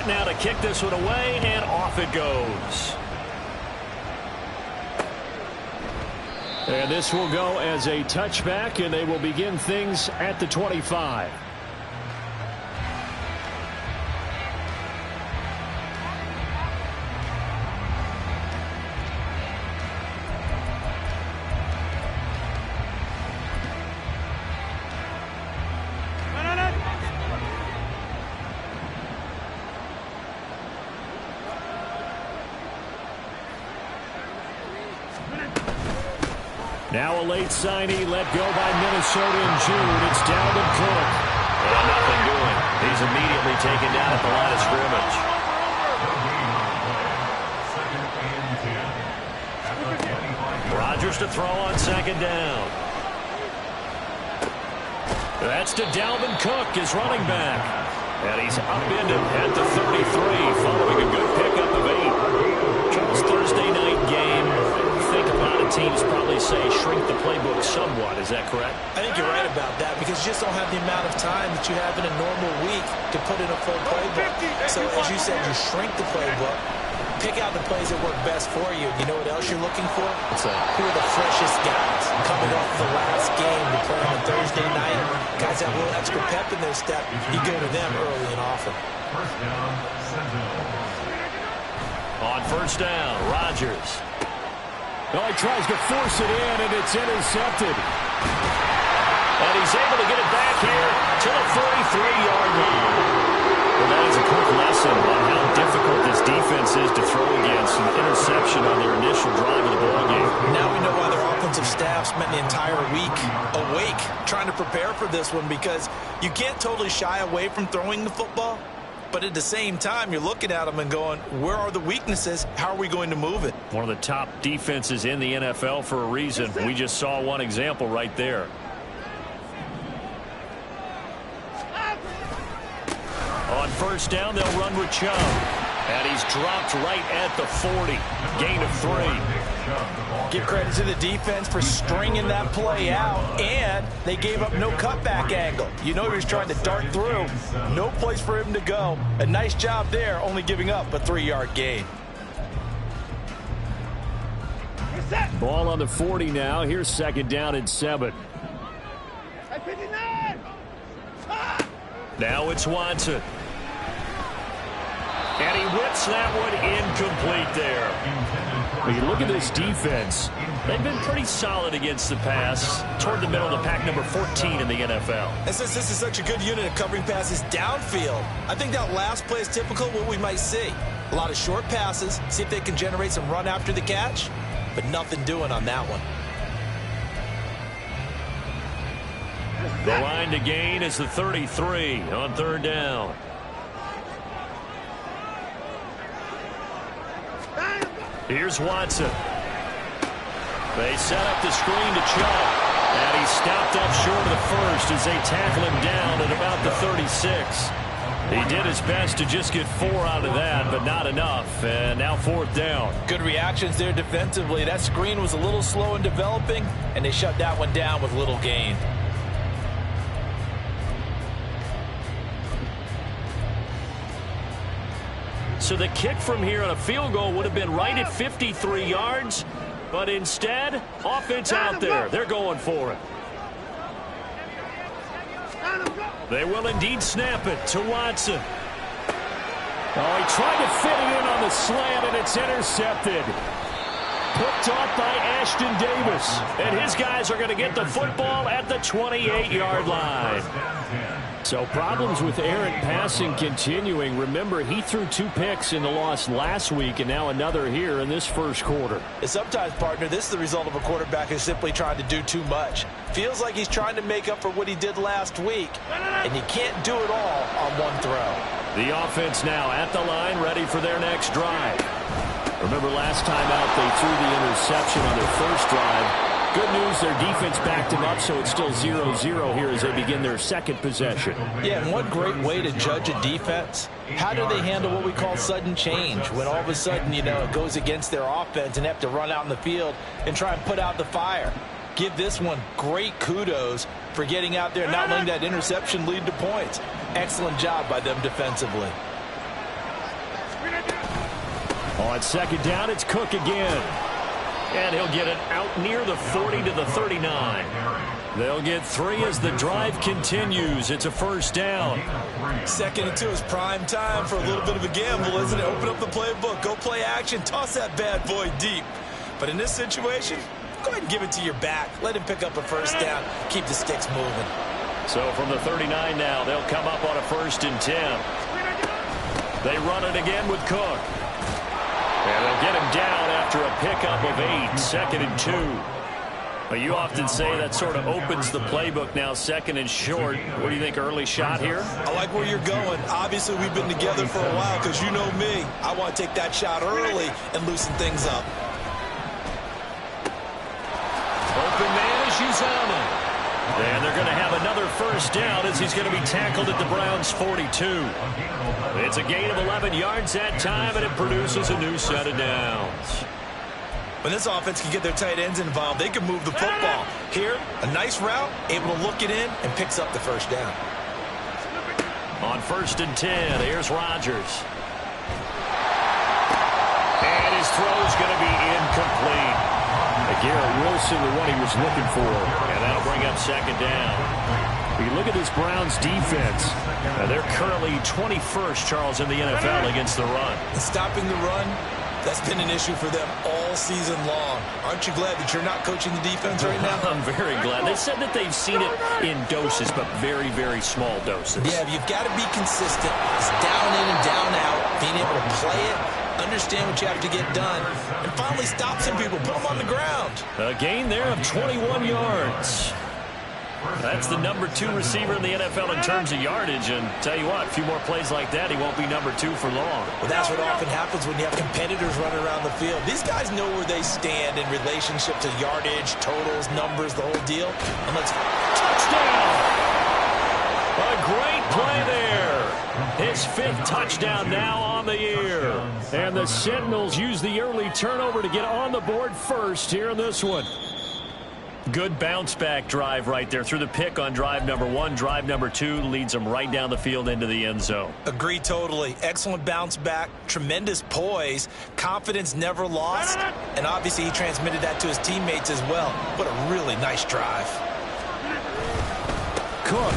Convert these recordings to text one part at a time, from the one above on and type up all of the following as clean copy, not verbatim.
set now to kick this one away, and off it goes. And this will go as a touchback, and they will begin things at the 25. Now a late signee let go by Minnesota in June. It's Dalvin Cook. And nothing doing. He's immediately taken down at the line of scrimmage. Rodgers to throw on second down. That's to Dalvin Cook, his running back. And he's upended at the 33 following a good pickup of 8. Charles, Thursday night game. I think a lot of teams probably say shrink the playbook somewhat. Is that correct? I think you're right about that because you just don't have the amount of time that you have in a normal week to put in a full playbook. So as you said, you shrink the playbook, pick out the plays that work best for you. You know what else you're looking for? What's that? Who are the freshest guys coming off the last game to play on a Thursday night? Guys have a little extra pep in their step. You go to them early and often. On first down, Rodgers. Well, he tries to force it in, and it's intercepted. And he's able to get it back here to the 43-yard line. Well, that is a quick lesson on how difficult this defense is to throw against. An interception on their initial drive of the ballgame. Now we know why their offensive staff spent the entire week awake trying to prepare for this one, because you can't totally shy away from throwing the football. But at the same time, you're looking at them and going, where are the weaknesses? How are we going to move it? One of the top defenses in the NFL for a reason. We just saw one example right there. On first down, they'll run with Chubb. And he's dropped right at the 40. Gain of 3. Give credit to the defense for stringing that play out, and they gave up no cutback angle. You know he was trying to dart through. No place for him to go. A nice job there, only giving up a 3-yard gain. Ball on the 40 now. Here's second down and 7. Now it's Watson. And he whips that one incomplete there. When you look at this defense, they've been pretty solid against the pass. Toward the middle of the pack, number 14 in the NFL. And since this is such a good unit of covering passes downfield, I think that last play is typical of what we might see. A lot of short passes, see if they can generate some run after the catch, but nothing doing on that one. The line to gain is the 33 on third down. Here's Watson. They set up the screen to Chubb. And he stopped up short of the first as they tackle him down at about the 36. He did his best to just get 4 out of that, but not enough. And now fourth down. Good reactions there defensively. That screen was a little slow in developing, and they shut that one down with little gain. So the kick from here on a field goal would have been right at 53 yards. But instead, offense out there. They're going for it. They will indeed snap it to Watson. Oh, he tried to fit it in on the slant, and it's intercepted. Picked off by Ashton Davis. And his guys are going to get the football at the 28-yard line. So problems with errant passing continuing. Remember, he threw 2 picks in the loss last week, and now another here in this first quarter. And sometimes, partner, this is the result of a quarterback who's simply trying to do too much. Feels like he's trying to make up for what he did last week, and you can't do it all on one throw. The offense now at the line, ready for their next drive. Remember last time out, they threw the interception on their first drive. Good news, their defense backed him up, so it's still 0-0 here as they begin their second possession. Yeah, and what great way to judge a defense. How do they handle what we call sudden change? When all of a sudden, you know, it goes against their offense and they have to run out in the field and try and put out the fire. Give this one great kudos for getting out there and not letting that interception lead to points. Excellent job by them defensively. On second down, it's Cook again. And he'll get it out near the 40 to the 39. They'll get 3 as the drive continues. It's a first down. 2nd and 2 is prime time for a little bit of a gamble, isn't it? Open up the playbook, go play action, toss that bad boy deep. But in this situation, go ahead and give it to your back. Let him pick up a first down. Keep the sticks moving. So from the 39 now, they'll come up on a 1st and 10. They run it again with Cook. And they'll get him down after a pickup of 8, 2nd and 2. But you often say that sort of opens the playbook now, 2nd and short. What do you think, early shot here? I like where you're going. Obviously, we've been together for a while because you know me. I want to take that shot early and loosen things up. Open man is Uzama. And they're going to have another first down as he's going to be tackled at the Browns' 42. It's a gain of 11 yards that time, and it produces a new set of downs. When this offense can get their tight ends involved, they can move the football. Here, a nice route, able to look it in, and picks up the first down. On 1st and 10, here's Rodgers. And his throw's going to be incomplete. Garrett Wilson, the one he was looking for. And that'll bring up 2nd down. You look at this Browns defense. They're currently 21st, Charles, in the NFL against the run. Stopping the run, that's been an issue for them all season long. Aren't you glad that you're not coaching the defense right now? I'm very glad. They said that they've seen it in doses, but very, very small doses. Yeah, you've got to be consistent. It's down in and down out. Being able to play it, understand what you have to get done, and finally stop some people, put them on the ground. A gain there of 21 yards. That's the number 2 receiver in the NFL in terms of yardage, and tell you what, a few more plays like that, he won't be number 2 for long. Well, that's what often happens when you have competitors running around the field. These guys know where they stand in relationship to yardage, totals, numbers, the whole deal. And let's touchdown! A great play there. His 5th touchdown now on the year. And the Sentinels use the early turnover to get on the board first here in this one. Good bounce-back drive right there through the pick on drive number 1. Drive number 2 leads them right down the field into the end zone. Agree totally. Excellent bounce back, tremendous poise, confidence never lost, and obviously he transmitted that to his teammates as well. What a really nice drive. Cook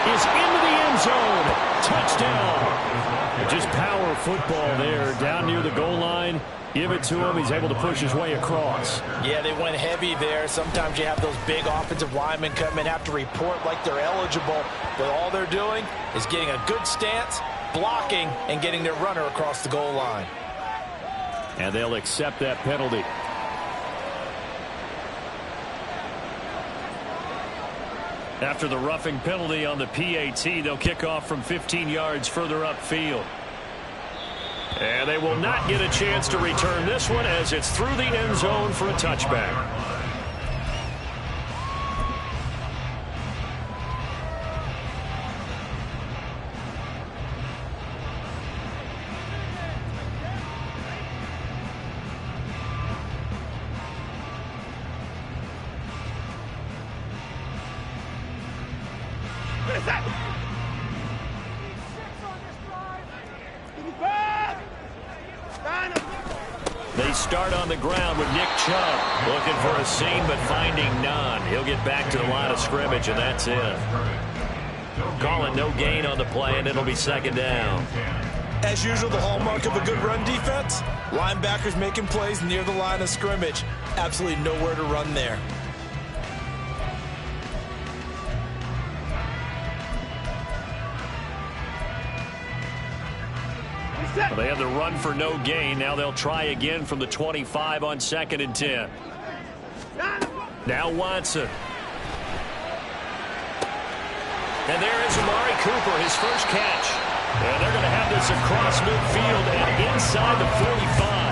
is into the end zone. Touchdown. Just power football there down near the goal line. Give it to him. He's able to push his way across. Yeah, they went heavy there. Sometimes you have those big offensive linemen come in, have to report like they're eligible, but all they're doing is getting a good stance, blocking, and getting their runner across the goal line. And they'll accept that penalty. After the roughing penalty on the PAT, they'll kick off from 15 yards further upfield. And they will not get a chance to return this one as it's through the end zone for a touchback. They start on the ground with Nick Chubb looking for a seam but finding none. He'll get back to the line of scrimmage, and that's it. Calling no gain on the play, and it'll be 2nd down. As usual, the hallmark of a good run defense, linebackers making plays near the line of scrimmage. Absolutely nowhere to run there. Well, they had the run for no gain. Now they'll try again from the 25 on 2nd and 10. Now Watson. And there is Amari Cooper, his first catch. And they're going to have this across midfield and inside the 45.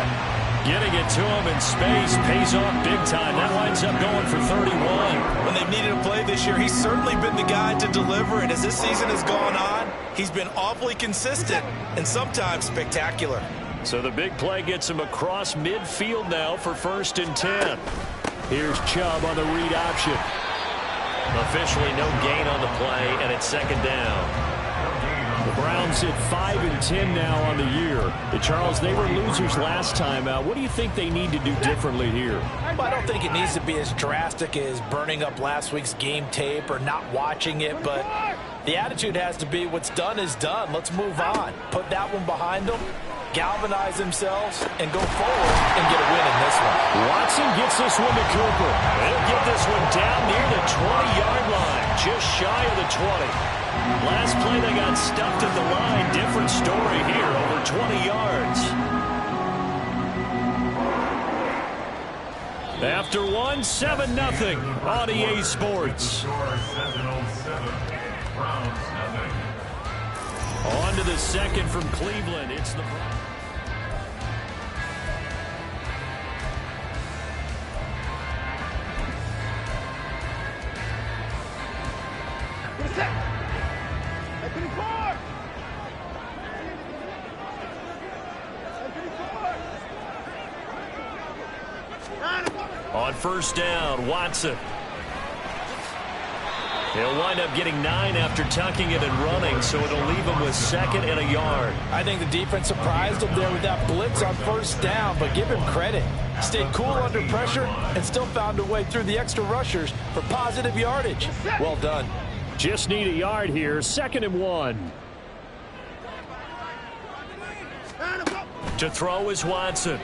Getting it to him in space pays off big time. That winds up going for 31. When they've needed a play this year, he's certainly been the guy to deliver. And as this season has gone on, he's been awfully consistent and sometimes spectacular. So the big play gets him across midfield now for 1st and 10. Here's Chubb on the read option. Officially no gain on the play, and it's 2nd down. Browns at 5-10 now on the year. Charles, they were losers last time out. What do you think they need to do differently here? Well, I don't think it needs to be as drastic as burning up last week's game tape or not watching it, but the attitude has to be what's done is done. Let's move on. Put that one behind them, galvanize themselves, and go forward and get a win in this one. Watson gets this one to Cooper. He'll get this one down near the 20-yard line, just shy of the 20. Last play they got stuffed at the line. Different story here, over 20 yards. After one, 7-0 on EA Sports. On to the second from Cleveland. It's the on first down, Watson. He'll wind up getting 9 after tucking it and running, so it'll leave him with 2nd and a yard. I think the defense surprised him there with that blitz on first down, but give him credit. Stayed cool under pressure and still found a way through the extra rushers for positive yardage. Well done. Just need a yard here, 2nd and 1. To throw is Watson.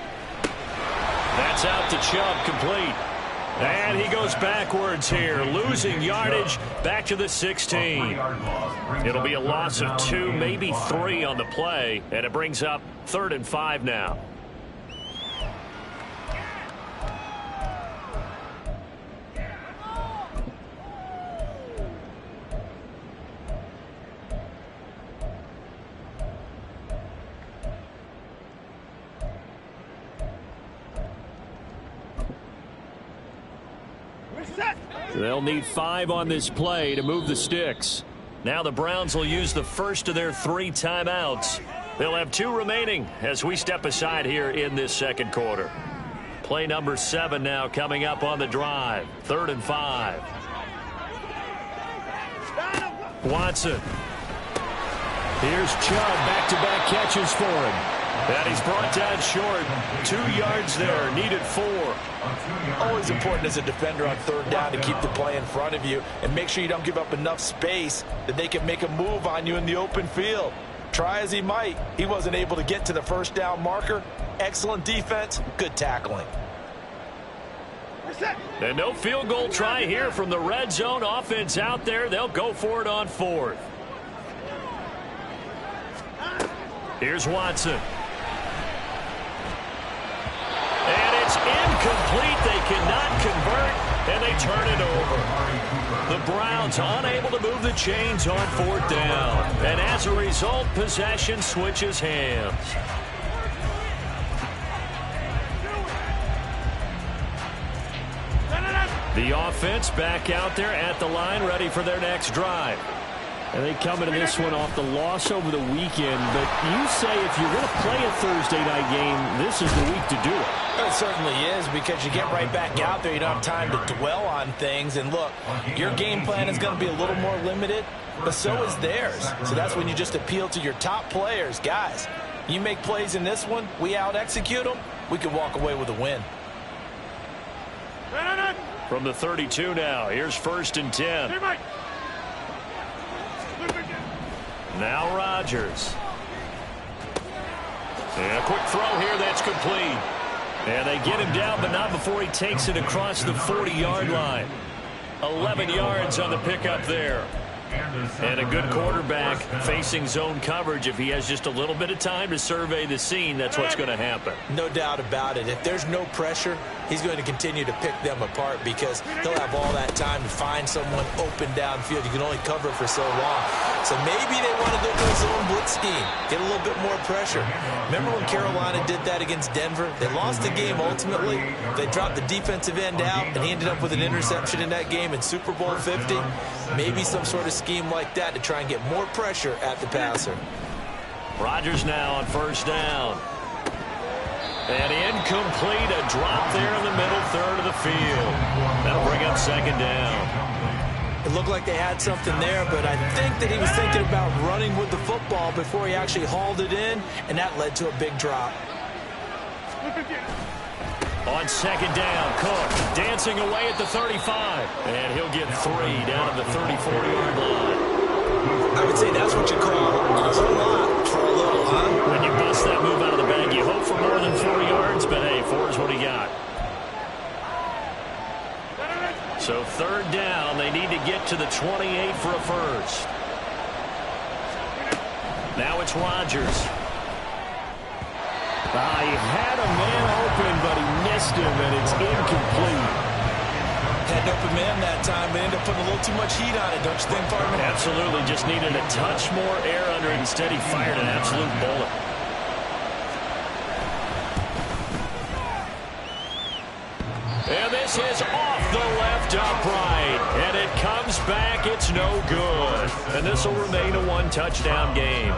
That's out to Chubb, complete. And he goes backwards here, losing yardage back to the 16. It'll be a loss of 2, maybe 3 on the play, and it brings up 3rd and 5 now. They'll need 5 on this play to move the sticks. Now the Browns will use the first of their 3 timeouts. They'll have 2 remaining as we step aside here in this second quarter. Play number 7 now coming up on the drive. 3rd and 5. Watson. Here's Chubb, back-to-back catches for him. And he's brought down short. 2 yards there, needed 4. Always important as a defender on 3rd down to keep the play in front of you and make sure you don't give up enough space that they can make a move on you in the open field. Try as he might, he wasn't able to get to the first down marker. Excellent defense, good tackling. And no field goal try here from the red zone offense out there. They'll go for it on 4th. Here's Watson. And it's incomplete. They cannot convert, and they turn it over. The Browns unable to move the chains on 4th down. And as a result, possession switches hands. The offense back out there at the line, ready for their next drive. And they come into this one off the loss over the weekend. But you say if you're going to play a Thursday night game, this is the week to do it. It certainly is, because you get right back out there. You don't have time to dwell on things. And look, your game plan is going to be a little more limited, but so is theirs. So that's when you just appeal to your top players. Guys, you make plays in this one, we out-execute them, we can walk away with a win. From the 32 now, here's 1st and 10. Now Rodgers. And a quick throw here, that's complete. And they get him down, but not before he takes it across the 40-yard line. 11 yards on the pickup there. And a good quarterback facing zone coverage. If he has just a little bit of time to survey the scene, that's what's going to happen. No doubt about it. If there's no pressure, he's going to continue to pick them apart because he'll have all that time to find someone open downfield. You can only cover for so long. So maybe they want to go to a zone blitz scheme, get a little bit more pressure. Remember when Carolina did that against Denver? They lost the game ultimately. They dropped the defensive end out, and he ended up with an interception in that game in Super Bowl 50. Maybe some sort of scheme like that to try and get more pressure at the passer. Rodgers now on 1st down. And incomplete, a drop there in the middle 3rd of the field. That'll bring up 2nd down. It looked like they had something there, but I think that he was thinking about running with the football before he actually hauled it in, and that led to a big drop. On second down, Cook dancing away at the 35. And he'll get 3 down at the 34-yard line. I would say that's what you call a whole lot for a little, huh? When you bust that move out of the bag, you hope for more than 4 yards, but hey, 4 is what he got. So third down, they need to get to the 28 for a first. Now it's Rodgers. He had a man open, but he missed him, and it's incomplete. Had an open man that time, but ended up putting a little too much heat on it, don't you think, Farman? Absolutely. Just needed a touch more air under it. Instead, he fired an absolute bullet. And this is off the left upright. And it comes back. It's no good. And this will remain a one-touchdown game.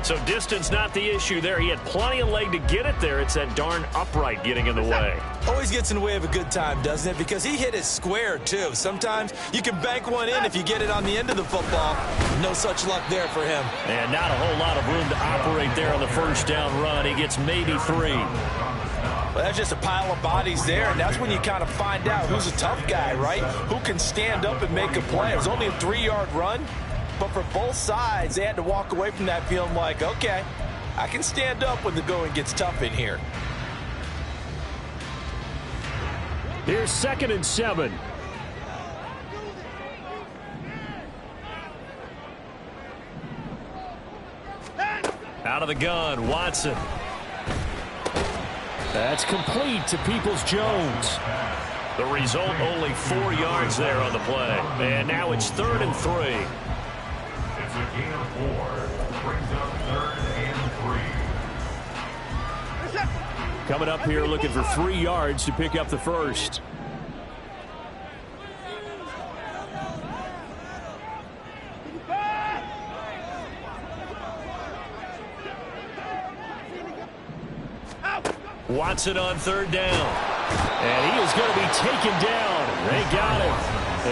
So distance not the issue there. He had plenty of leg to get it there. It's that darn upright getting in the way. Always gets in the way of a good time, doesn't it? Because he hit it square, too. Sometimes you can bank one in if you get it on the end of the football. No such luck there for him. And not a whole lot of room to operate there on the first down run. He gets maybe 3. Well, that's just a pile of bodies there, and that's when you kind of find out who's a tough guy, right? Who can stand up and make a play. It was only a 3-yard run. But for both sides, they had to walk away from that feeling like, okay, I can stand up when the going gets tough in here. Here's 2nd and 7. Out of the gun, Watson. That's complete to Peoples-Jones. The result, only 4 yards there on the play. And now it's 3rd and 3. It's a gain of 4. Brings up 3rd and 3. Coming up here looking for 3 yards to pick up the first. Watson on 3rd down. And he is going to be taken down. They got him.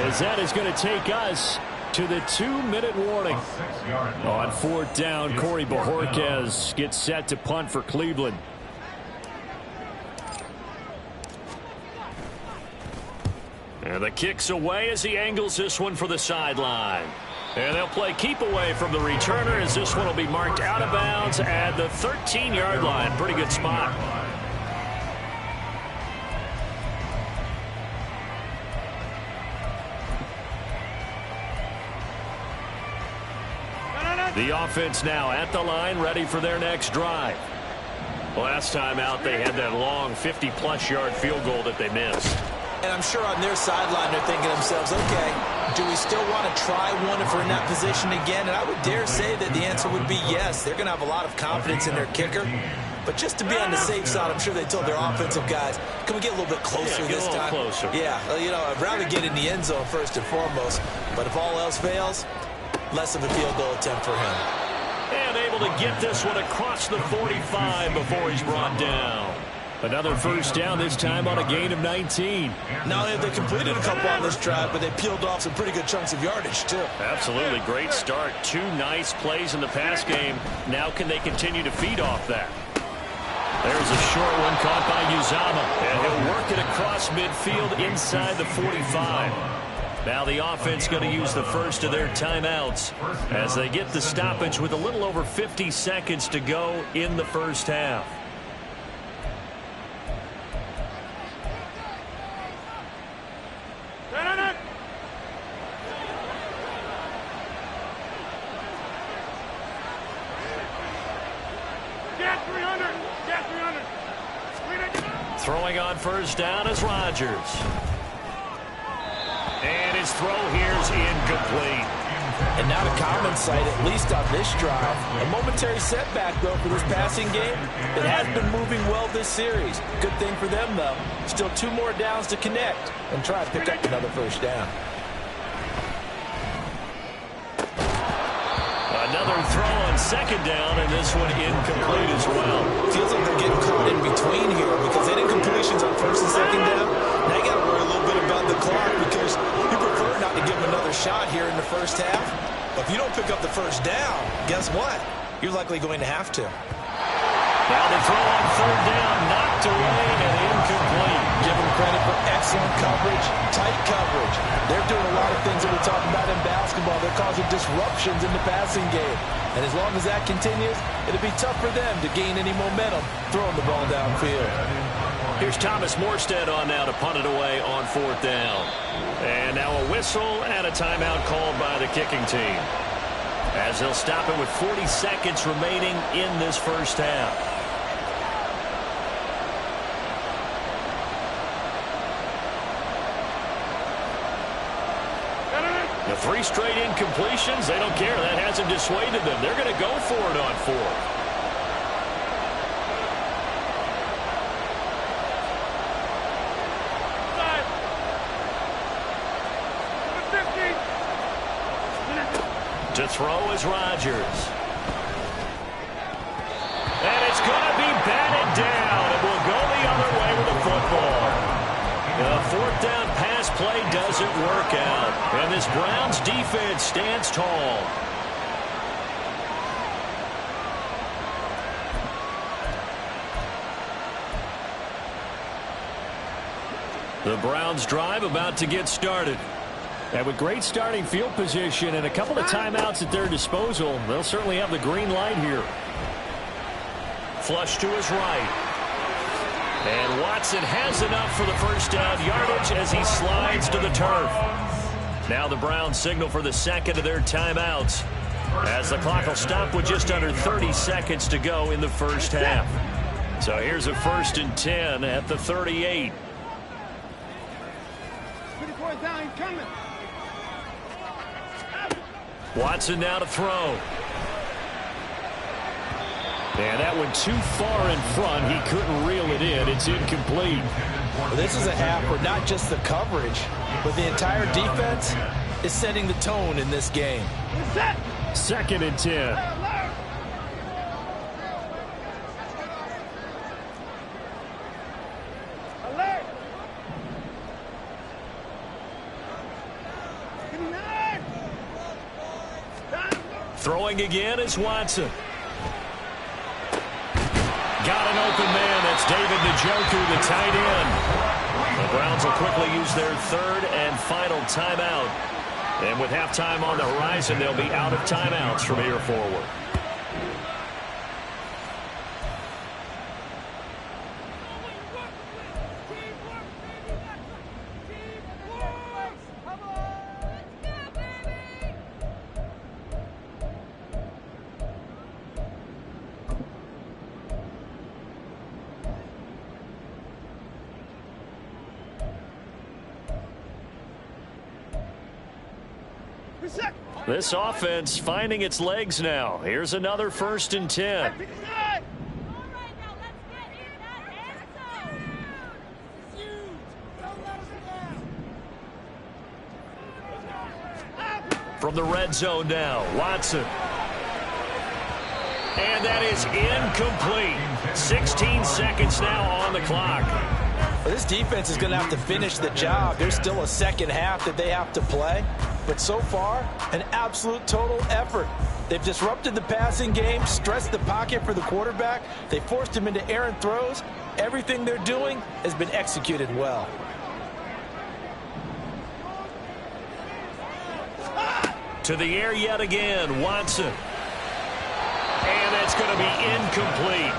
As that is going to take us to the 2-minute warning. On 4th down, Corey Bajorquez gets set to punt for Cleveland. And the kick's away as he angles this one for the sideline. And they'll play keep away from the returner as this one will be marked out of bounds at the 13-yard line. Pretty good spot. The offense now at the line, ready for their next drive. Last time out, they had that long 50-plus yard field goal that they missed. And I'm sure on their sideline, they're thinking to themselves, okay, do we still want to try one if we're in that position again? And I would dare say that the answer would be yes. They're going to have a lot of confidence in their kicker. But just to be on the safe side, I'm sure they told their offensive guys, can we get a little bit closer this time? Closer. Yeah, you know, I'd rather get in the end zone first and foremost. But if all else fails, less of a field goal attempt for him. And able to get this one across the 45 before he's brought down. Another first down, this time on a gain of 19. Not only have they completed a couple on this drive, but they peeled off some pretty good chunks of yardage, too. Absolutely. Great start. 2 nice plays in the pass game. Now can they continue to feed off that? There's a short one caught by Uzama. And he'll work it across midfield inside the 45. Now the offense going to use the first of their timeouts as they get the stoppage with a little over 50 seconds to go in the first half. Throwing on first down is Rodgers. And his throw here's incomplete. And now the common sight, at least on this drive. A momentary setback, though, for this passing game. It has been moving well this series. Good thing for them, though. Still 2 more downs to connect and try to pick up another first down. Another throw on second down, and this one incomplete as well. Feels like they're getting caught in between here because they did incompletions on first and second down. Now you got to worry a little bit about the clock because you prefer not to give them another shot shot here in the first half. But if you don't pick up the first down, guess what? You're likely going to have to. Now the throw on third down, knocked away and incomplete. Give them credit for excellent coverage, tight coverage. They're doing a lot of things that we talk about in basketball. They're causing disruptions in the passing game. And as long as that continues, it'll be tough for them to gain any momentum throwing the ball downfield. Here's Thomas Morstead on now to punt it away on fourth down. And now a whistle and a timeout called by the kicking team, as they'll stop it with 40 seconds remaining in this first half. The 3 straight incompletions, they don't care. That hasn't dissuaded them. They're going to go for it on fourth. To throw is Rodgers. And it's going to be batted down. It will go the other way with the football. The fourth down pass play doesn't work out. And this Browns defense stands tall. The Browns drive about to get started. And with great starting field position and a couple of timeouts at their disposal, they'll certainly have the green light here. Flush to his right. And Watson has enough for the first down yardage as he slides to the turf. Now the Browns signal for the second of their timeouts, as the clock will stop with just under 30 seconds to go in the first half. So here's a 1st and 10 at the 38. 24th down coming. Watson now to throw. And that one too far in front. He couldn't reel it in. It's incomplete. Well, this is a half where not just the coverage, but the entire defense is setting the tone in this game. 2nd and 10. Throwing again is Watson. Got an open man. That's David Njoku, the tight end. The Browns will quickly use their 3rd and final timeout. And with halftime on the horizon, they'll be out of timeouts from here forward. This offense finding its legs now. Here's another 1st and 10. From the red zone now, Watson. And that is incomplete. 16 seconds now on the clock. Well, this defense is going to have to finish the job. There's still a second half that they have to play. But so far, an absolute total effort. They've disrupted the passing game, stressed the pocket for the quarterback. They forced him into errant throws. Everything they're doing has been executed well. To the air yet again, Watson. And that's going to be incomplete.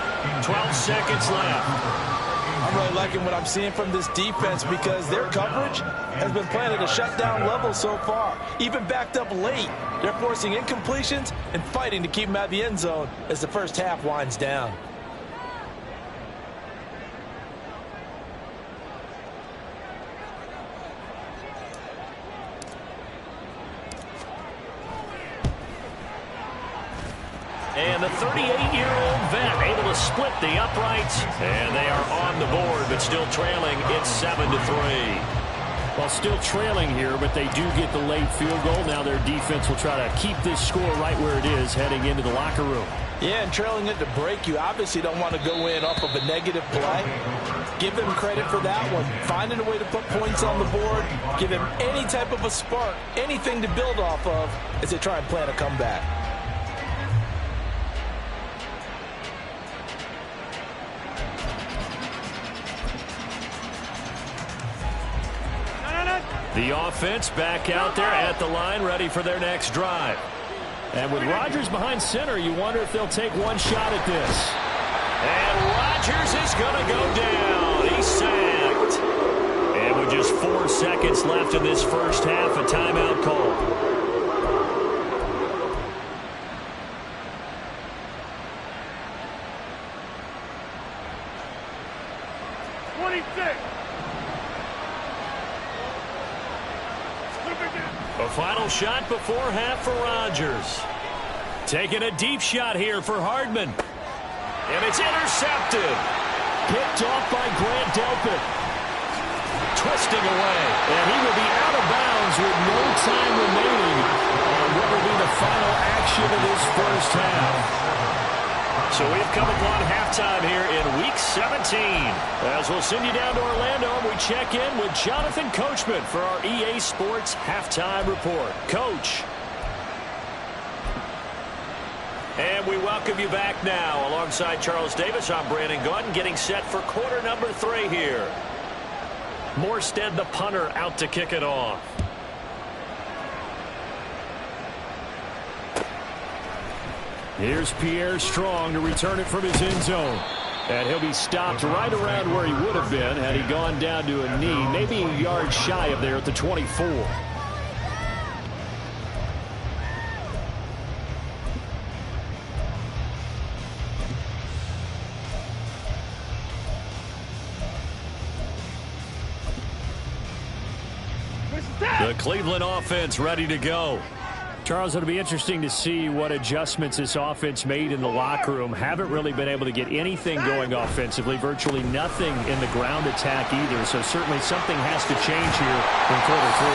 12 seconds left. I'm really liking what I'm seeing from this defense because their coverage has been playing at a shutdown level so far. Even backed up late, they're forcing incompletions and fighting to keep them out of the end zone as the first half winds down. And the 38-year-old vet able to split the uprights. And they are on the board, but still trailing. It's 7-3. Well, still trailing here, but they do get the late field goal. Now their defense will try to keep this score right where it is heading into the locker room. Yeah, and trailing it to break, you obviously don't want to go in off of a negative play. Give them credit for that one. Finding a way to put points on the board, give them any type of a spark, anything to build off of as they try and plan a comeback. The offense back out there at the line, ready for their next drive. And with Rodgers behind center, you wonder if they'll take one shot at this. And Rodgers is going to go down. He's sacked. And with just 4 seconds left in this first half, a timeout call. A final shot before half for Rodgers. Taking a deep shot here for Hardman. And it's intercepted. Picked off by Grant Delpit. Twisting away. And he will be out of bounds with no time remaining on what will be the final action of this first half. So we've come upon halftime here in Week 17. As we'll send you down to Orlando and we check in with Jonathan Coachman for our EA Sports Halftime Report. Coach. And we welcome you back now. Alongside Charles Davis, I'm Brandon Gaudin, getting set for quarter number 3 here. Morstead, the punter, out to kick it off. Here's Pierre Strong to return it from his end zone. And he'll be stopped right around where he would have been had he gone down to a knee, maybe a yard shy of there at the 24. The Cleveland offense ready to go. Charles, it'll be interesting to see what adjustments this offense made in the locker room. Haven't really been able to get anything going offensively, virtually nothing in the ground attack either. So certainly something has to change here in quarter 3.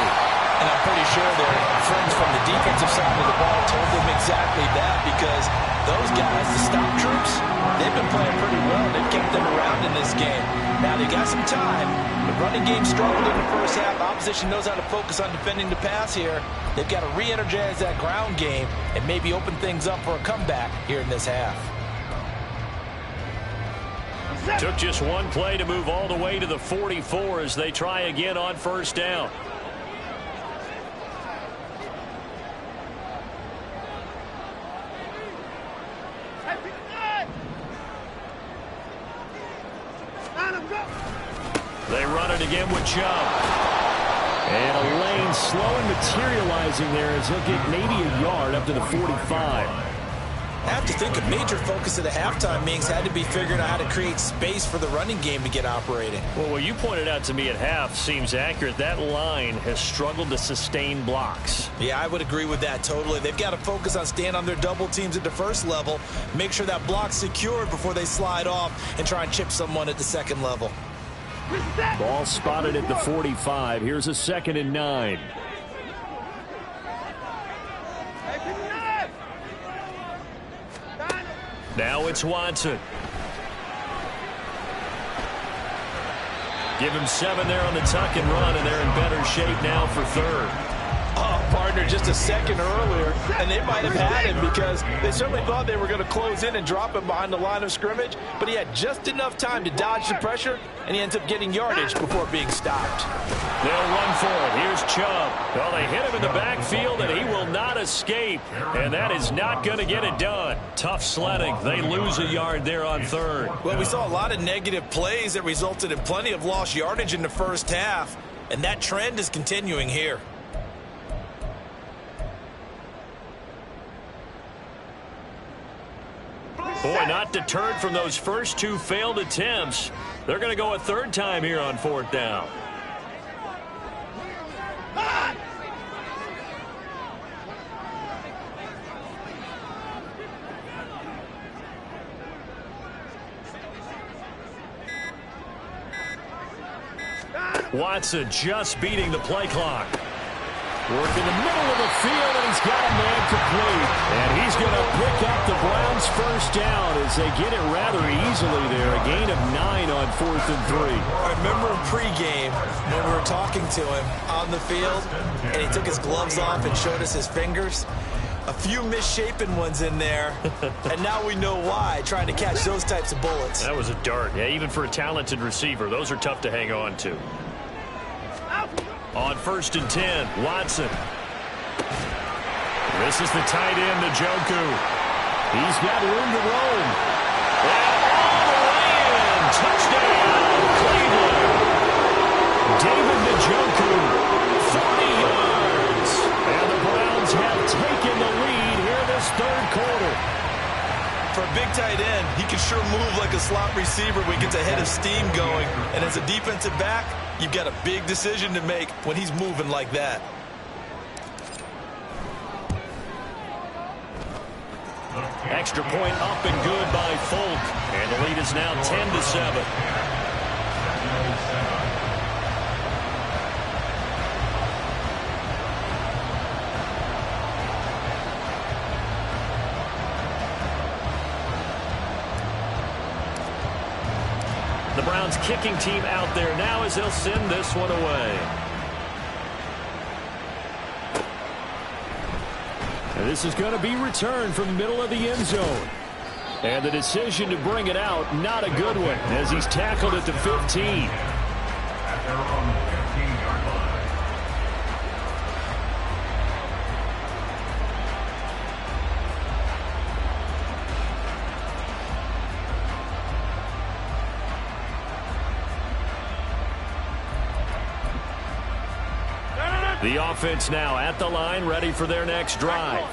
And I'm pretty sure their friends from the defensive side of the ball told them exactly that, because those guys, the stop troops, they've been playing pretty well. They've kept them around in this game. Now they got some time. The running game struggled in the first half. Opposition knows how to focus on defending the pass here. They've got to re-energize that ground game and maybe open things up for a comeback here in this half. Took just one play to move all the way to the 44 as they try again on first down. They run it again with Chubb. And a lane slow and materializing there as he'll get maybe a yard up to the 45. I have to think a major focus of the halftime meetings had to be figuring out how to create space for the running game to get operating. Well, what you pointed out to me at half seems accurate. That line has struggled to sustain blocks. Yeah, I would agree with that totally. They've got to focus on staying on their double teams at the first level, make sure that block's secured before they slide off and try and chip someone at the second level. Ball spotted at the 45. Here's a 2nd and 9. Now it's Watson. Give him 7 there on the tuck and run, and they're in better shape now for 3rd. Oh, partner, just a second earlier, and they might have had him because they certainly thought they were going to close in and drop him behind the line of scrimmage, but he had just enough time to dodge the pressure, and he ends up getting yardage before being stopped. They'll run for it. Here's Chubb. Well, they hit him in the backfield, and he will not escape, and that is not going to get it done. Tough sledding. They lose a yard there on 3rd. Well, we saw a lot of negative plays that resulted in plenty of lost yardage in the first half, and that trend is continuing here. Boy, not deterred from those first 2 failed attempts. They're going to go a 3rd time here on 4th down. Watson just beating the play clock. Working the middle of the field, and he's got a man complete. And he's going to pick up the Browns' first down as they get it rather easily there. A gain of 9 on 4th and 3. I remember in pregame when we were talking to him on the field, and he took his gloves off and showed us his fingers. A few misshapen ones in there, and now we know why, trying to catch those types of bullets. That was a dart. Yeah, even for a talented receiver, those are tough to hang on to. On 1st and 10, Watson. This is the tight end, Njoku. He's got room to roam. And all the way in. Touchdown, Cleveland. David Njoku, 40 yards. And the Browns have taken the lead here this third quarter. For a big tight end, he can sure move like a slot receiver when he gets a head of steam going. And as a defensive back, you've got a big decision to make when he's moving like that. Extra point up and good by Folk. And the lead is now 10-7. The Browns kicking team out there now as they'll send this one away. And this is going to be returned from the middle of the end zone. And the decision to bring it out, not a good one, as he's tackled at the 15. At their own 15-yard line. The offense now at the line, ready for their next drive.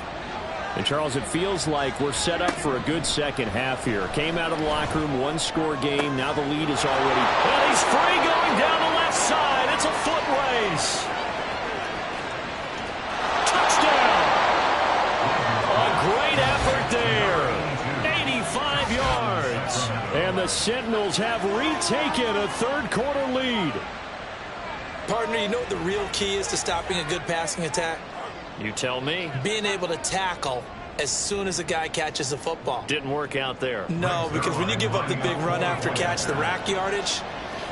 And, Charles, it feels like we're set up for a good second half here. Came out of the locker room, one-score game. Now the lead is already... And he's free going down the left side. It's a foot race. Touchdown. A great effort there. 85 yards. And the Sentinels have retaken a third-quarter lead. Partner, you know what the real key is to stopping a good passing attack? You tell me. Being able to tackle as soon as a guy catches the football. Didn't work out there. No, because when you give up the big run after catch, the rack yardage,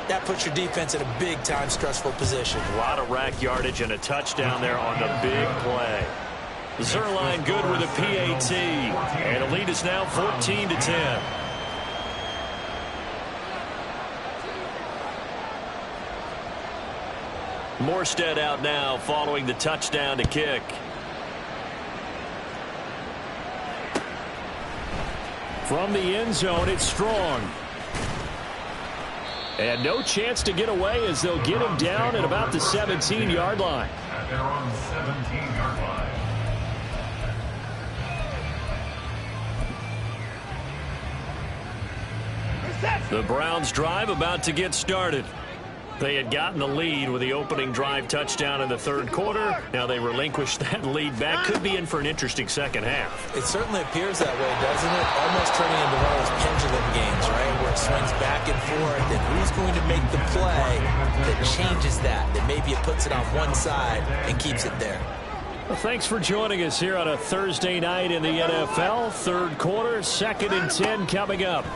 that puts your defense in a big-time stressful position. A lot of rack yardage and a touchdown there on the big play. Zerline good with a PAT. And the lead is now 14-10. Morstead out now following the touchdown to kick. From the end zone, it's Strong. And no chance to get away as they'll get him down at about the 17-yard line. At their own 17-yard line. The Browns drive about to get started. They had gotten the lead with the opening drive touchdown in the third quarter. Now they relinquish that lead back. Could be in for an interesting second half. It certainly appears that way, doesn't it? Almost turning into one of those pendulum games, right, where it swings back and forth. And who's going to make the play that changes that maybe it puts it on one side and keeps it there? Well, thanks for joining us here on a Thursday night in the NFL. Third quarter, 2nd and 10 coming up.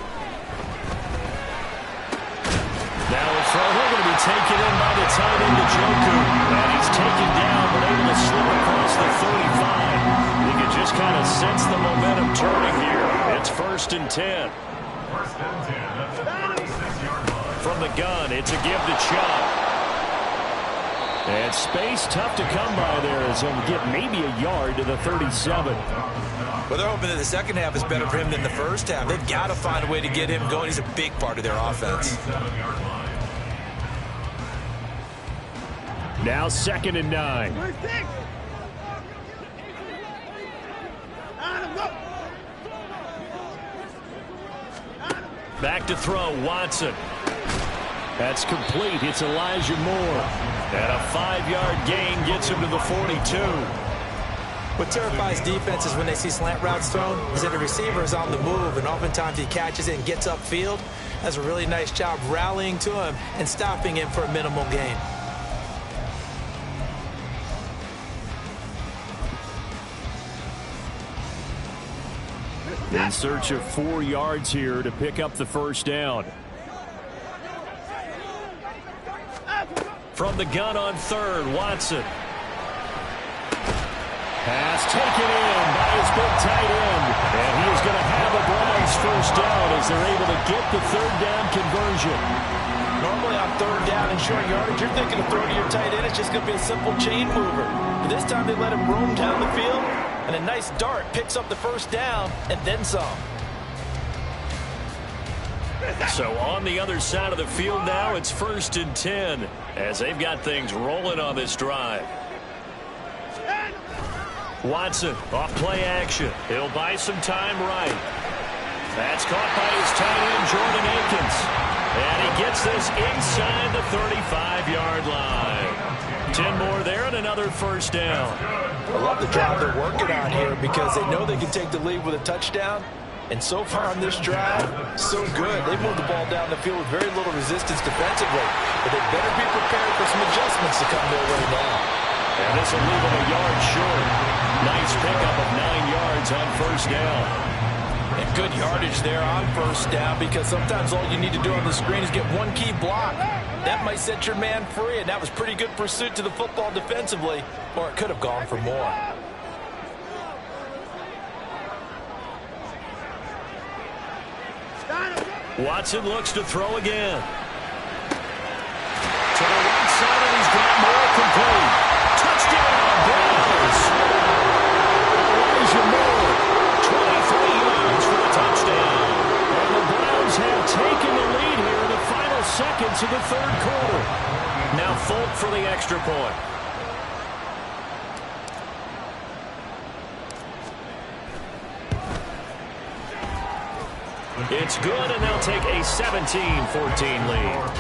Now a throw, they're going to be taken in by the tight end, Njoku. And he's taken down, but able to slip across the 35. You can just kind of sense the momentum turning here. It's 1st and 10. 1st and 10 at the 36-yard line. From the gun, it's a give to Chubb. And space tough to come by there as he'll get maybe a yard to the 37. Well, they're hoping that the second half is better for him than the first half. They've got to find a way to get him going. He's a big part of their offense. Now 2nd and 9. Back to throw, Watson. That's complete. It's Elijah Moore. And a 5-yard gain gets him to the 42. What terrifies defenses when they see slant routes thrown is that the receiver is on the move, and oftentimes he catches it and gets upfield. Does a really nice job rallying to him and stopping him for a minimal gain. In search of 4 yards here to pick up the first down. From the gun on third, Watson. Pass taken in by his big tight end. And he is going to have a Browns first down as they're able to get the third down conversion. Normally on third down and short yardage, you're thinking of throwing to your tight end. It's just going to be a simple chain mover. But this time they let him roam down the field, and a nice dart picks up the first down and then some. So on the other side of the field now, it's 1st and 10 as they've got things rolling on this drive. Watson off play action. He'll buy some time right. That's caught by his tight end, Jordan Akins. And he gets this inside the 35-yard line. 10 more there and another first down. I love the drive they're working on here because they know they can take the lead with a touchdown. And so far on this drive, so good. They moved the ball down the field with very little resistance defensively. But they better be prepared for some adjustments to come their way now. And this will leave them a yard short. Nice pickup of 9 yards on first down. And good yardage there on first down because sometimes all you need to do on the screen is get one key block. That might set your man free, and that was pretty good pursuit to the football defensively, or it could have gone for more. Watson looks to throw again. To the right side, and he's got more complete. Touchdown, Browns. Elijah Moore, 23 yards for the touchdown. And the Browns have taken the lead here in the final seconds of the third quarter. Now Folk for the extra point. It's good, and they'll take a 17-14 lead.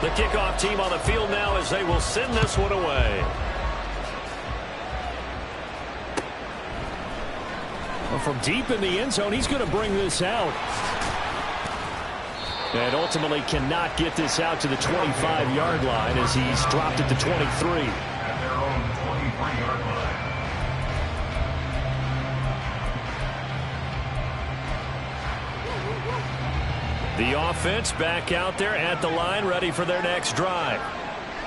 The kickoff team on the field now as they will send this one away. Well, from deep in the end zone, he's going to bring this out. And ultimately cannot get this out to the 25-yard line as he's dropped it to 23. At their own 23-yard line. The offense back out there at the line, ready for their next drive.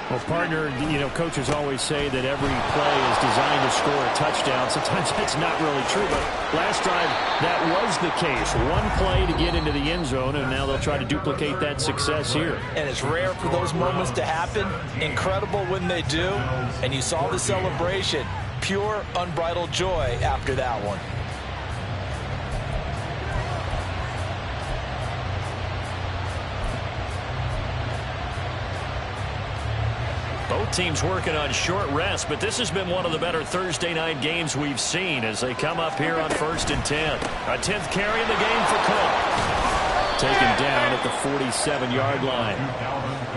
Well, partner, coaches always say that every play is designed to score a touchdown. Sometimes that's not really true, but last drive that was the case. One play to get into the end zone, and now they'll try to duplicate that success here. And it's rare for those moments to happen. Incredible when they do. And you saw the celebration. Pure, unbridled joy after that one. Both teams working on short rest, but this has been one of the better Thursday night games we've seen as they come up here on 1st and 10. A 10th carry in the game for Cook. Taken down at the 47-yard line.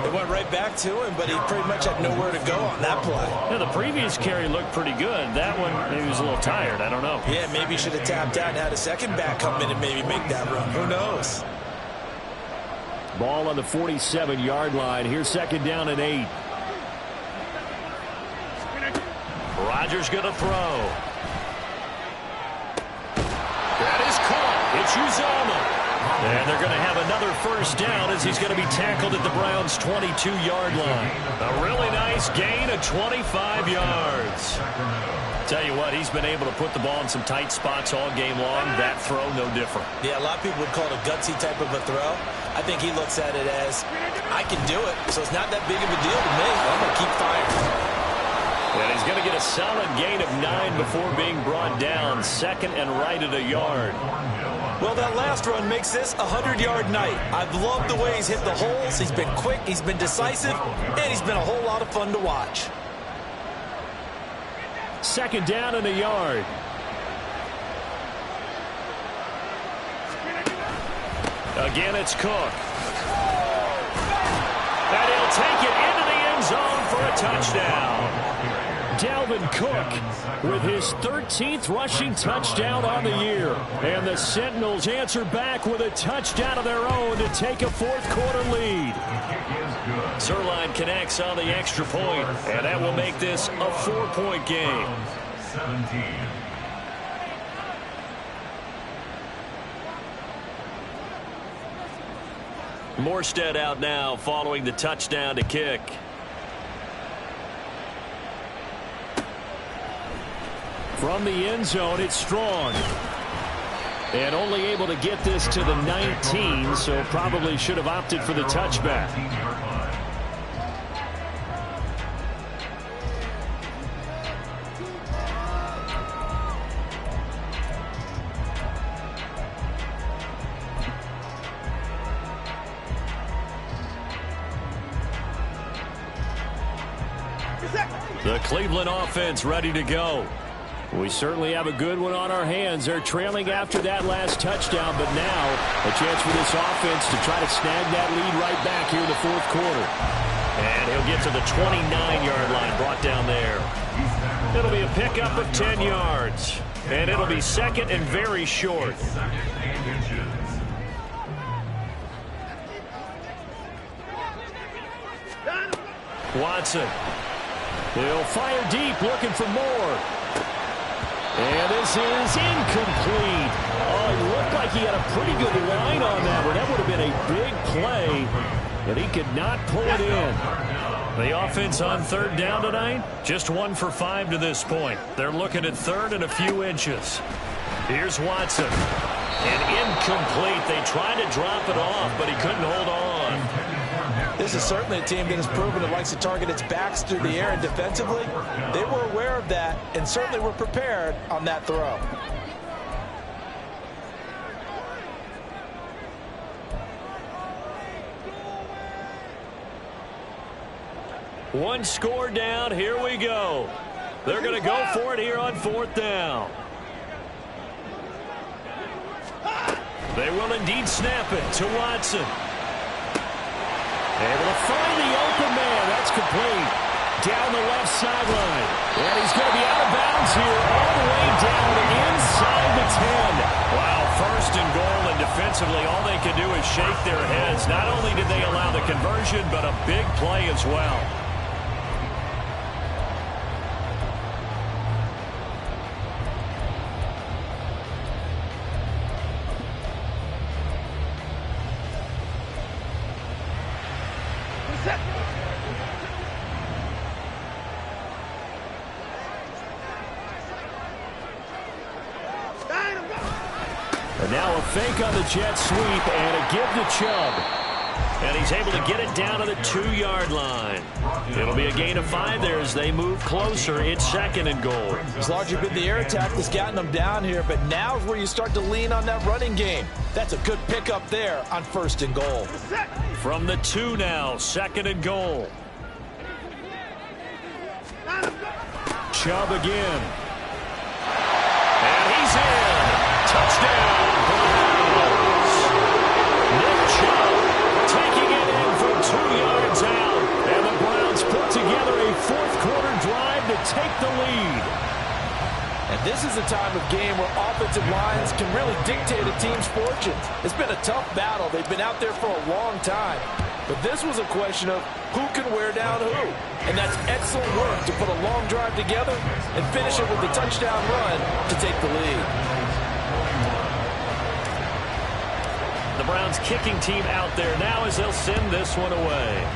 It went right back to him, but he pretty much had nowhere to go on that play. Yeah, the previous carry looked pretty good. That one, he was a little tired. I don't know. Yeah, maybe he should have tapped out and had a second back come in and maybe make that run. Who knows? Ball on the 47-yard line. Here's 2nd down and 8. Rodgers going to throw. That is caught. It's Uzomah. And they're going to have another first down as he's going to be tackled at the Browns' 22-yard line. A really nice gain of 25 yards. Tell you what, he's been able to put the ball in some tight spots all game long. That throw, no different. Yeah, a lot of people would call it a gutsy type of a throw. I think he looks at it as, I can do it, so it's not that big of a deal to me. I'm going to keep firing. And he's going to get a solid gain of 9 before being brought down. 2nd and right at a yard. Well, that last run makes this a 100-yard night. I've loved the way he's hit the holes. He's been quick, he's been decisive, and he's been a whole lot of fun to watch. 2nd down and a yard. Again, it's Cook. And he'll take it into the end zone for a touchdown. Dalvin Cook with his 13th rushing touchdown on the year. And the Sentinels answer back with a touchdown of their own to take a fourth-quarter lead. Zerline connects on the extra point, and that will make this a 4-point game. 17. Morstead out now following the touchdown to kick. From the end zone, it's Strong. And only able to get this to the 19, so probably should have opted for the touchback. The Cleveland offense ready to go. We certainly have a good one on our hands. They're trailing after that last touchdown, but now a chance for this offense to try to snag that lead right back here in the fourth quarter. And he'll get to the 29-yard line, brought down there. It'll be a pickup of 10 yards, and it'll be second and very short. Watson. He'll fire deep, looking for more. And this is incomplete. Oh, it looked like he had a pretty good line on that one. That would have been a big play, but he could not pull it in. The offense on third down tonight, just 1 for 5 to this point. They're looking at third and a few inches. Here's Watson. And incomplete. They tried to drop it off, but he couldn't hold on. This is certainly a team that has proven it likes to target its backs through the air, and defensively, they were aware of that and certainly were prepared on that throw. One score down. Here we go. They're going to go for it here on fourth down. They will indeed snap it to Watson. Able to find the open man. That's complete. Down the left sideline. And he's going to be out of bounds here all the way down inside the 10. Wow, first and goal, and defensively all they can do is shake their heads. Not only did they allow the conversion, but a big play as well. And now a fake on the jet sweep and a give to Chubb. And he's able to get it down to the 2-yard line. It'll be a gain of 5 there as they move closer. It's second and goal. It's largely been the air attack that's gotten them down here, but now is where you start to lean on that running game. That's a good pickup there on first and goal. From the 2 now, second and goal. Chubb again. And he's in. Touchdown, Browns. Nick Chubb taking it in from 2 yards out. And the Browns put together a fourth-quarter drive to take the lead. And this is a time of game where offensive lines can really dictate a team's fortunes. It's been a tough battle. They've been out there for a long time. But this was a question of who can wear down who. And that's excellent work to put a long drive together and finish it with the touchdown run to take the lead. The Browns kicking team out there now as they'll send this one away.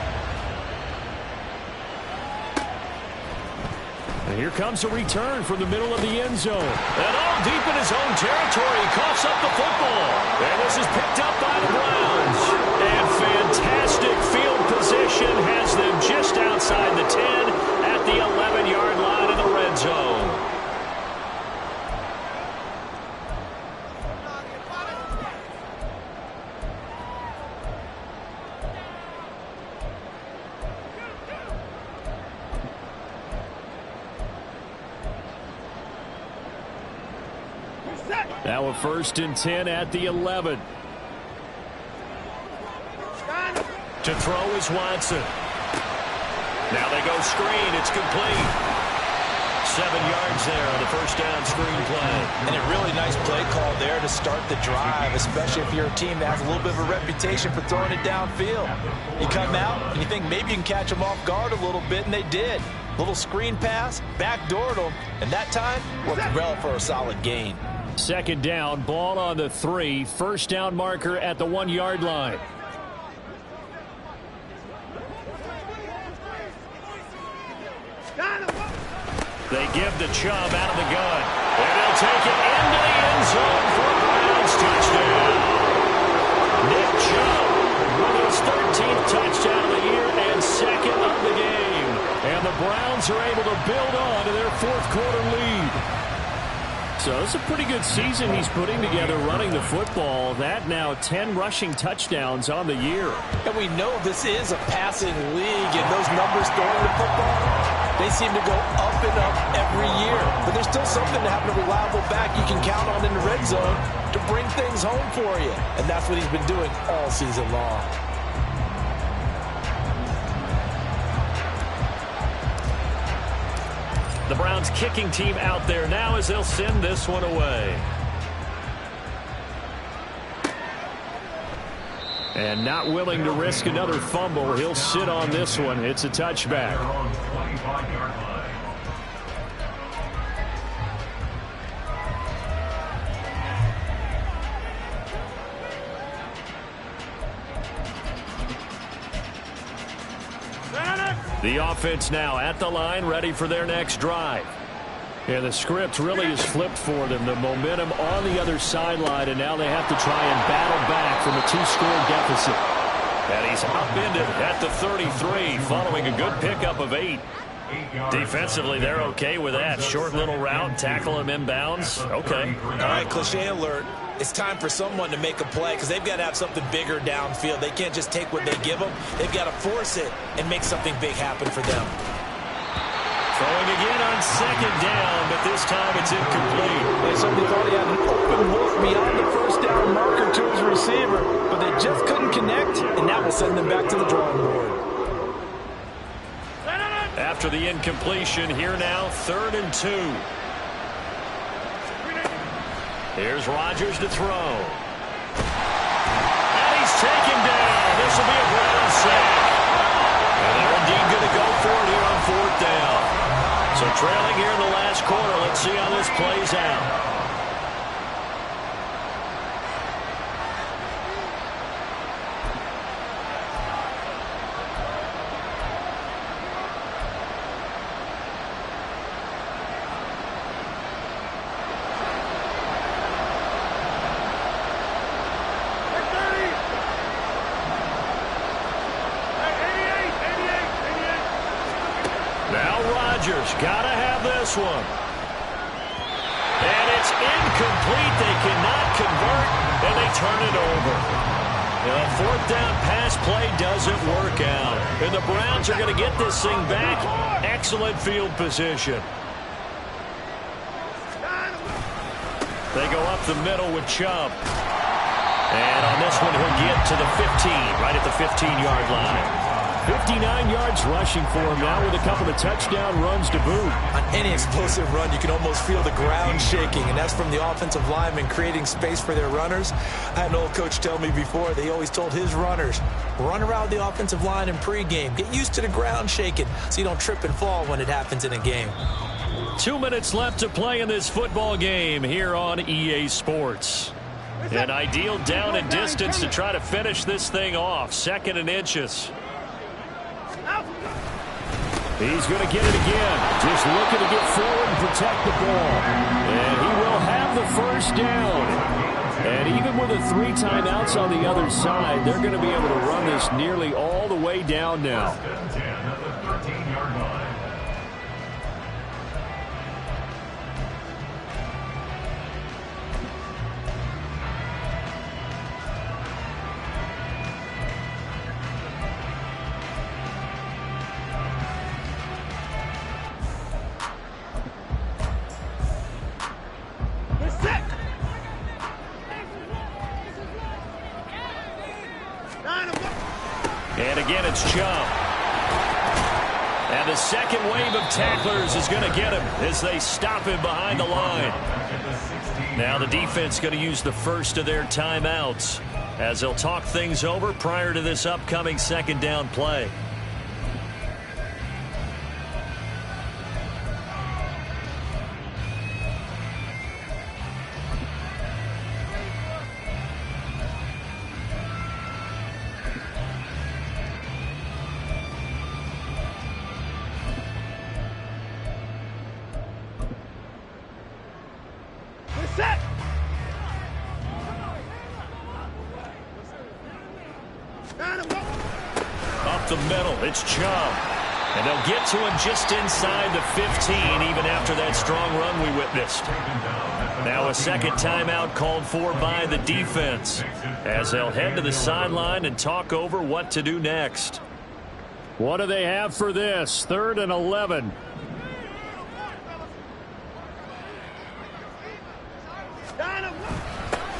And here comes a return from the middle of the end zone. And all deep in his own territory, he coughs up the football. And this is picked up by the Browns. And fantastic field position has them just outside the 10 at the 11-yard line in the red zone. Now a 1st and 10 at the 11. To throw is Watson. Now they go screen. It's complete. 7 yards there on the first down screen play. And a really nice play call there to start the drive, especially if you're a team that has a little bit of a reputation for throwing it downfield. You come out and you think maybe you can catch them off guard a little bit, and they did. Little screen pass, backdoored them, and that time worked well for a solid gain. Second down, ball on the 3. First down marker at the 1-yard line. They give the Chubb out of the gun. And they'll take it into the end zone for a Browns touchdown. Nick Chubb with his 13th touchdown of the year and second of the game. And the Browns are able to build on to their fourth quarter lead. So it's a pretty good season he's putting together running the football. That now 10 rushing touchdowns on the year. And we know this is a passing league, and those numbers throwing the football, they seem to go up and up every year. But there's still something to having a reliable back you can count on in the red zone to bring things home for you. And that's what he's been doing all season long. The Browns kicking team out there now as they'll send this one away. And not willing to risk another fumble. He'll sit on this one. It's a touchback. The offense now at the line, ready for their next drive. Yeah, the script really is flipped for them. The momentum on the other sideline, and now they have to try and battle back from a 2-score deficit. And he's upended at the 33 following a good pickup of 8. Defensively, they're okay with that. Short little route, tackle him inbounds. Okay. All right, cliche alert. It's time for someone to make a play because they've got to have something bigger downfield. They can't just take what they give them. They've got to force it and make something big happen for them. Throwing again on second down, but this time it's incomplete. They certainly thought he had an open look beyond the first down marker to his receiver, but they just couldn't connect, and that will send them back to the drawing board. After the incompletion, here now, 3rd and 2. Here's Rodgers to throw. And he's taken down. This will be a Browns sack. And they're indeed going to go for it here on 4th down. So trailing here in the last quarter. Let's see how this plays out. Gotta have this one. And it's incomplete. They cannot convert, and they turn it over. The 4th down pass play doesn't work out. And the Browns are going to get this thing back. Excellent field position. They go up the middle with Chubb. And on this one, he'll get to the 15, right at the 15-yard line. 59 yards rushing for him now with a couple of touchdown runs to boot. On any explosive run, you can almost feel the ground shaking, and that's from the offensive linemen creating space for their runners. I had an old coach tell me before, they always told his runners, run around the offensive line in pregame. Get used to the ground shaking so you don't trip and fall when it happens in a game. 2 minutes left to play in this football game here on EA Sports. An ideal down and distance to try to finish this thing off. 2nd and inches. He's going to get it again. Just looking to get forward and protect the ball. And he will have the first down. And even with the 3 timeouts on the other side, they're going to be able to run this nearly all the way down now. And again, it's Chubb. And the second wave of tacklers is going to get him as they stop him behind the line. Now the defense going to use the first of their timeouts as they'll talk things over prior to this upcoming second down play. The middle, it's Chubb. And they'll get to him just inside the 15, even after that strong run we witnessed. Now a second timeout called for by the defense as they'll head to the sideline and talk over what to do next. What do they have for this? 3rd and 11.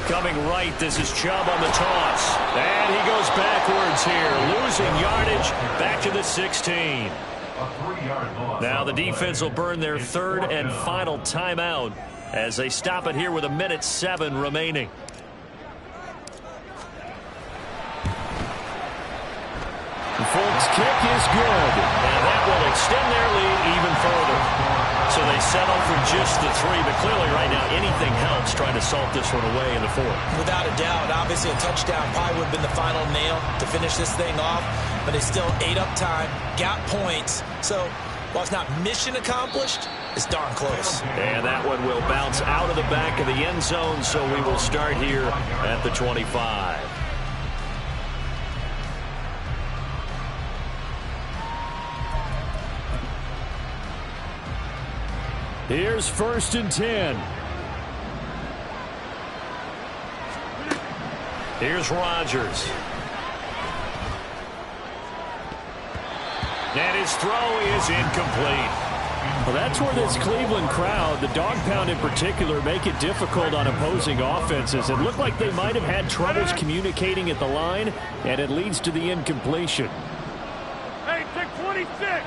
Coming right, this is Chubb on the toss. And he goes backwards here, losing yardage back to the 16. Now the defense will burn their 3rd and final timeout as they stop it here with 1:07 remaining. The Folks kick is good, and that will extend their lead even further. So they settle for just the 3, but clearly right now anything helps trying to salt this one away in the 4th. Without a doubt, obviously a touchdown probably would have been the final nail to finish this thing off, but they still ate up time, got points. So while it's not mission accomplished, it's darn close. And that one will bounce out of the back of the end zone, so we will start here at the 25. Here's 1st and 10. Here's Rodgers. And his throw is incomplete. Well, that's where this Cleveland crowd, the dog pound in particular, make it difficult on opposing offenses. It looked like they might have had troubles communicating at the line, and it leads to the incompletion. Hey, take 26.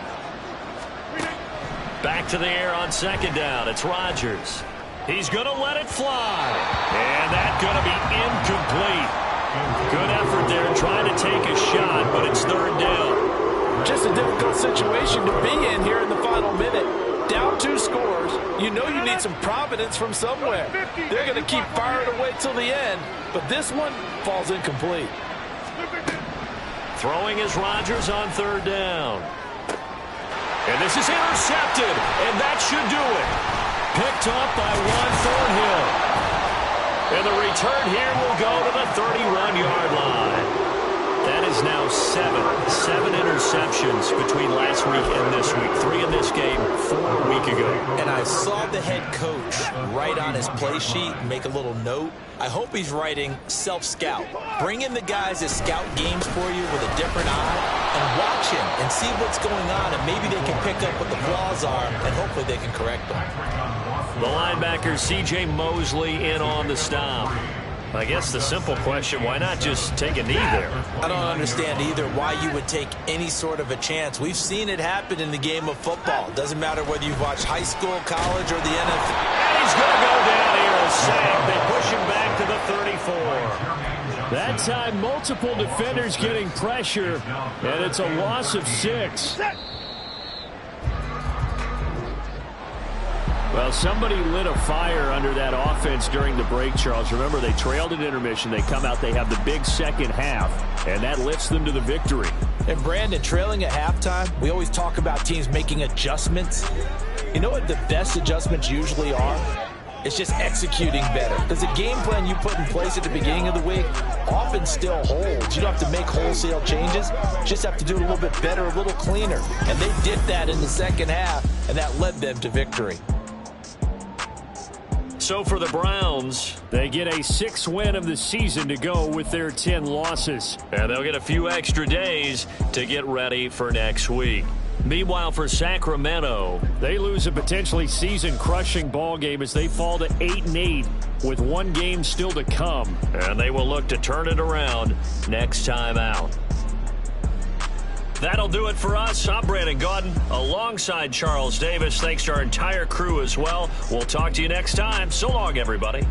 Back to the air on 2nd down. It's Rodgers. He's going to let it fly. And that's going to be incomplete. Good effort there trying to take a shot, but it's 3rd down. Just a difficult situation to be in here in the final minute. Down 2 scores. You know you need some providence from somewhere. They're going to keep firing away till the end, but this one falls incomplete. Throwing is Rodgers on 3rd down. And this is intercepted, and that should do it. Picked up by Juan Thornhill. And the return here will go to the 31-yard line. That is now 7 interceptions between last week and this week. 3 in this game, 4 a week ago. And I saw the head coach write on his play sheet and make a little note. I hope he's writing self-scout. Bring in the guys that scout games for you with a different eye and watch him and see what's going on, and maybe they can pick up what the flaws are, and hopefully they can correct them. The linebacker, C.J. Mosley, in on the stop. I guess the simple question, why not just take a knee there? I don't understand either why you would take any sort of a chance. We've seen it happen in the game of football. It doesn't matter whether you've watched high school, college, or the NFL. And he's going to go down here, a sack. They push him back to the 34. That time, multiple defenders getting pressure, and it's a loss of 6. Well, somebody lit a fire under that offense during the break, Charles. Remember, they trailed at intermission. They come out, they have the big second half, and that lifts them to the victory. And, Brandon, trailing at halftime, we always talk about teams making adjustments. You know what the best adjustments usually are? It's just executing better. Because the game plan you put in place at the beginning of the week often still holds. You don't have to make wholesale changes. You just have to do it a little bit better, a little cleaner. And they did that in the second half, and that led them to victory. So for the Browns, they get a 6th win of the season to go with their 10 losses. And they'll get a few extra days to get ready for next week. Meanwhile, for Sacramento, they lose a potentially season-crushing ball game as they fall to 8-8 with 1 game still to come. And they will look to turn it around next time out. That'll do it for us. I'm Brandon Gaudin alongside Charles Davis. Thanks to our entire crew as well. We'll talk to you next time. So long, everybody.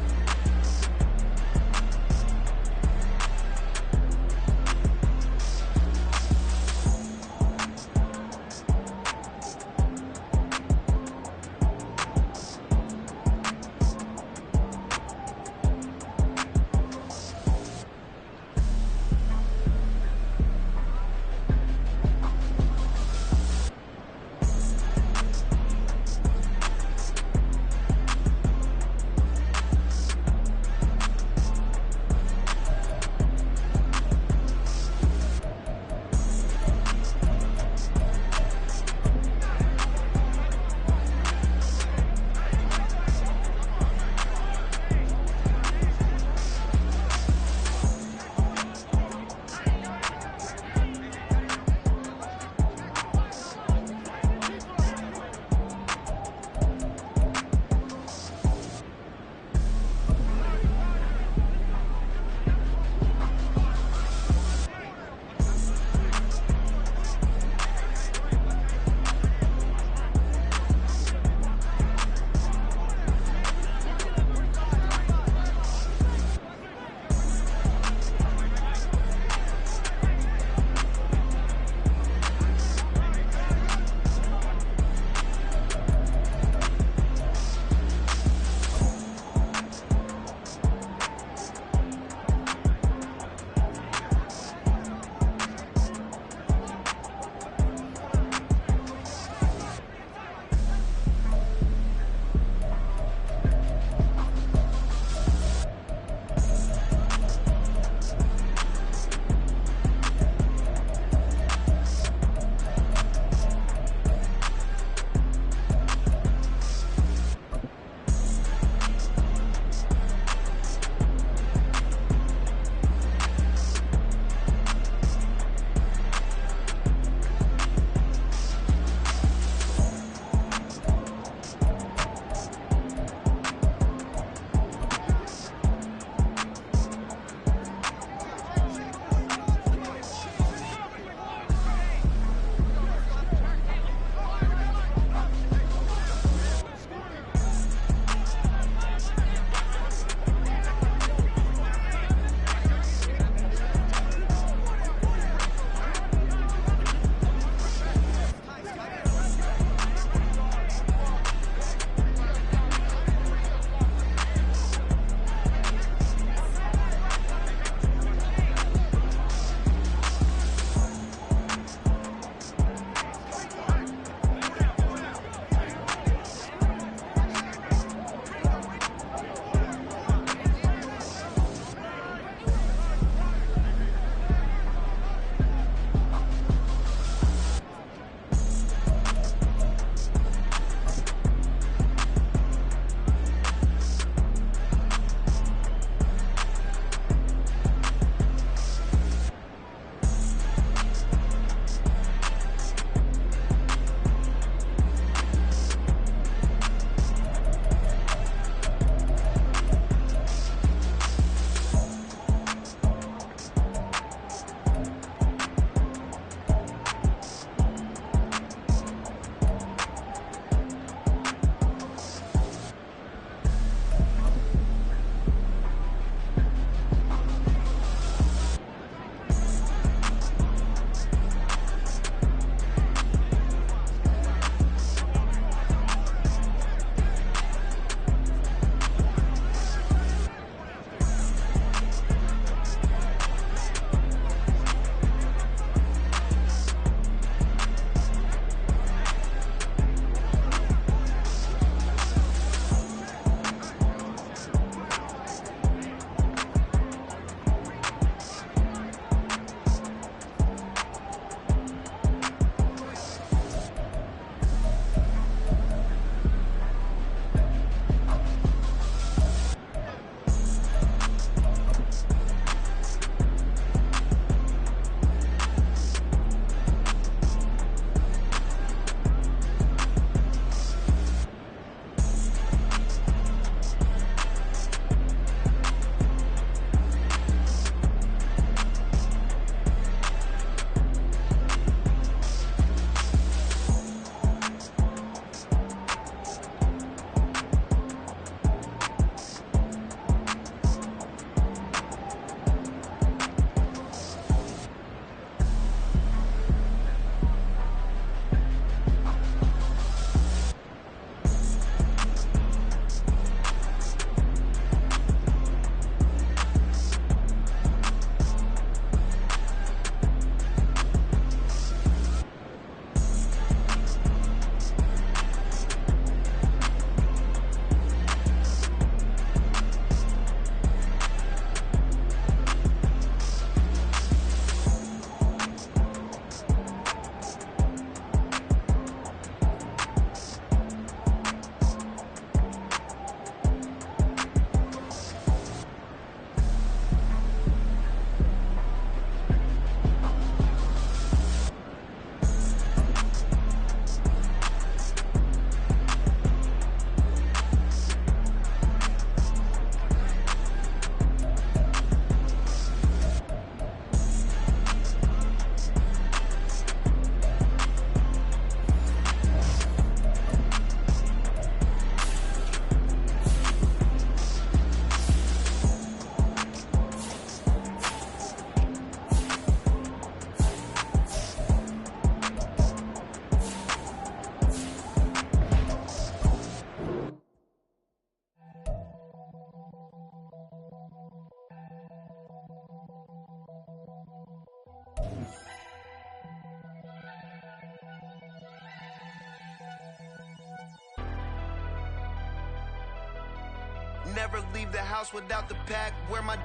Never leave the house without the pack. Where my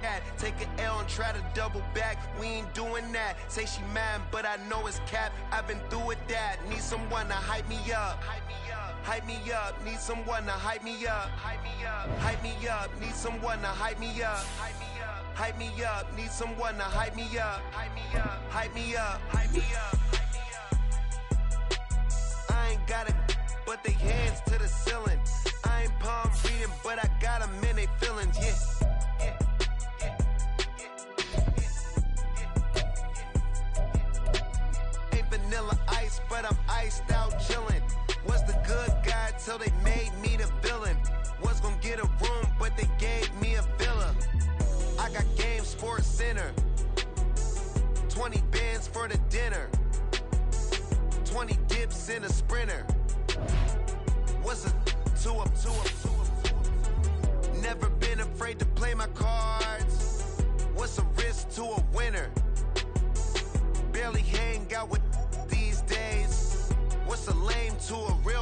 at? Take an L and try to double back. We ain't doing that. Say she mad, but I know it's cap. I've been through with that. Need someone to hype me up. Hype me up. Need someone to hype me up. Hype me up. Hype me up. Need someone to hype me up. Hype me up. Hype me up. Need someone to hype me up. Hype me up. Hype me up. Hype me up. I ain't got it, but they hands to the ceiling. I ain't palm reading, but I got them in they feelings, yeah. Ain't vanilla ice, but I'm iced out chillin'. Was the good guy till they made me the villain. Was gonna get a room, but they gave me a villa. I got Game Sports Center. 20 bands for the dinner. 20 dips in a Sprinter. What's a two up? Never been afraid to play my cards. What's a risk to a winner? Barely hang out with these days. What's a lame to a real